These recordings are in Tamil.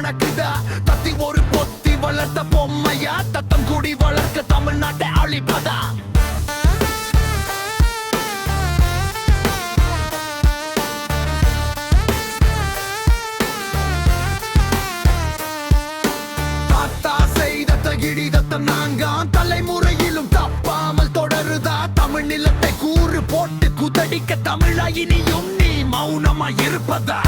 மணக்குதா தத்தி ஒரு பொத்தி வளர்த்த பொம்மையா தத்தம் கூடி வளர்க்க தமிழ்நாட்டை அழிப்பதா தாத்தா செய்த தகிடிதத்தம் நாங்க தலைமுறையிலும் தப்பாமல் தொடருதா தமிழ் நிலத்தை கூறு போட்டு குதடிக்க தமிழா இனியும் நீ மௌனமா இருப்பதா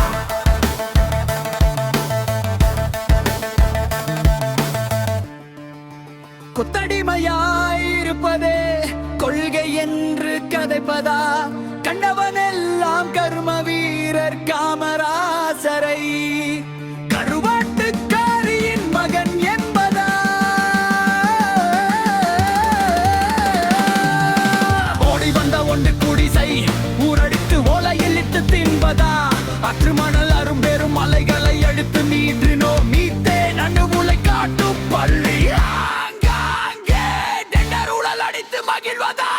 கொத்தடிமையாயிருப்பதே கொள்கை என்று கதைப்பதா கண்டவனெல்லாம் கர்ம வீரர் காமராசரை கருவாட்டுக்காரியின் மகன் என்பதா ஓடி வந்த ஒன்று குடிசை ஊரடித்து ஓலையில் இட்டு தின்பதா அற்று மணல் அரும்பெரும் மலைகளை எடுத்து நீற்றினோ மீத்தே நண்டு முளை காட்டு பள்ளி அடித்து மகிழ்வதா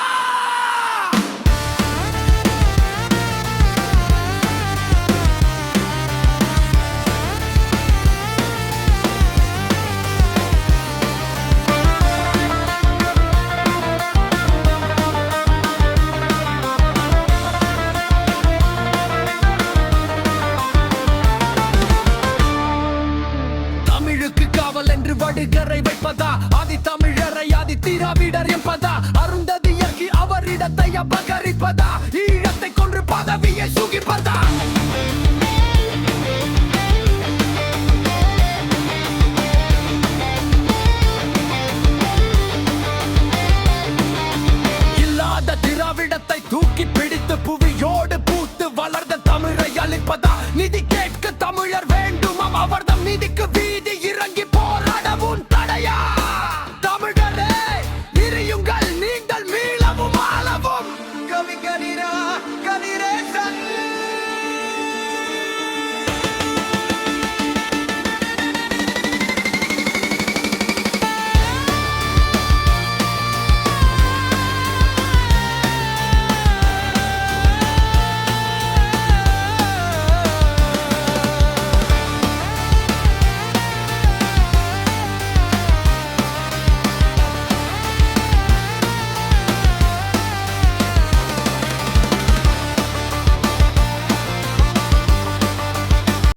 தமிழுக்கு காவல் என்று வடுகரை வைப்பதா ஆதி தமிழரை ஆதி திராவிடர் என்பதா அருந்ததியர்க்கு அவரிடத்தை அபகரிப்பதா ஈழத்தை கொன்று பதவியை சுகிப்பதா